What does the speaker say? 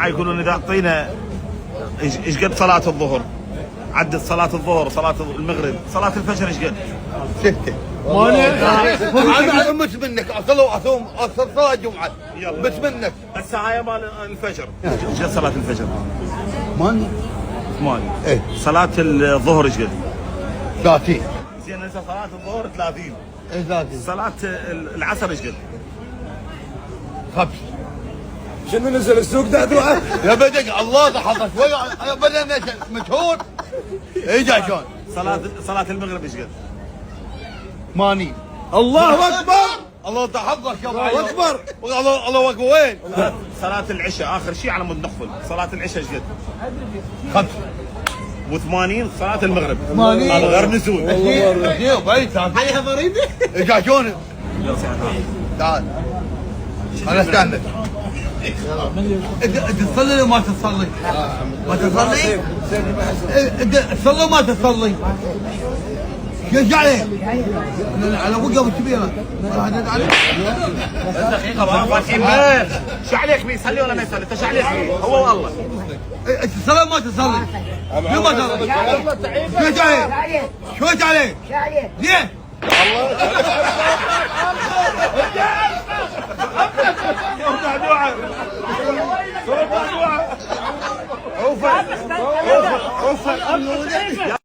يقولون اذا اعطينا ايش قد صلاة الظهر؟ عدد صلاة الظهر، صلاة المغرب، صلاة الفجر ايش قد؟ 6. انا مش منك اصوم صلاة الجمعة مش منك. هسه هاي مال الفجر ايش قد صلاة الفجر؟ 8. ايه صلاة الظهر ايش قد؟ 30. زين هسه صلاة الظهر 30. ايه 30. صلاة العصر ايش قد؟ 5. شنو نزل السوق ده دعاء؟ يا بدك الله تحفظ شوي بدنا مشهور. اجا شلون؟ صلاة المغرب ايش قد؟ 80. الله اكبر. الله تحفظ يا الله اكبر. الله اكبر وين؟ صلاة العشاء اخر شيء على مود نقفل، صلاة العشاء ايش قد؟ 5. و80 صلاة المغرب 80. هذا غير نزول. والله بعيد عليها ضريبة. اجا شلون؟ تعال انا استنى. انت تصلي ولا ما تصلي؟ ما تصلي؟ انت تصلي وما تصلي؟ ايش عليك؟ على وقفه كبيره. دقيقة بقى فاتحين بس. شو عليك بيه يصلي ولا ما يصلي؟ انت شو عليك بيه؟ هو والله. انت تصلي وما تصلي؟ ليه ما تصلي؟ ايش عليك؟ شو ايش عليك؟ ليه؟ اوفر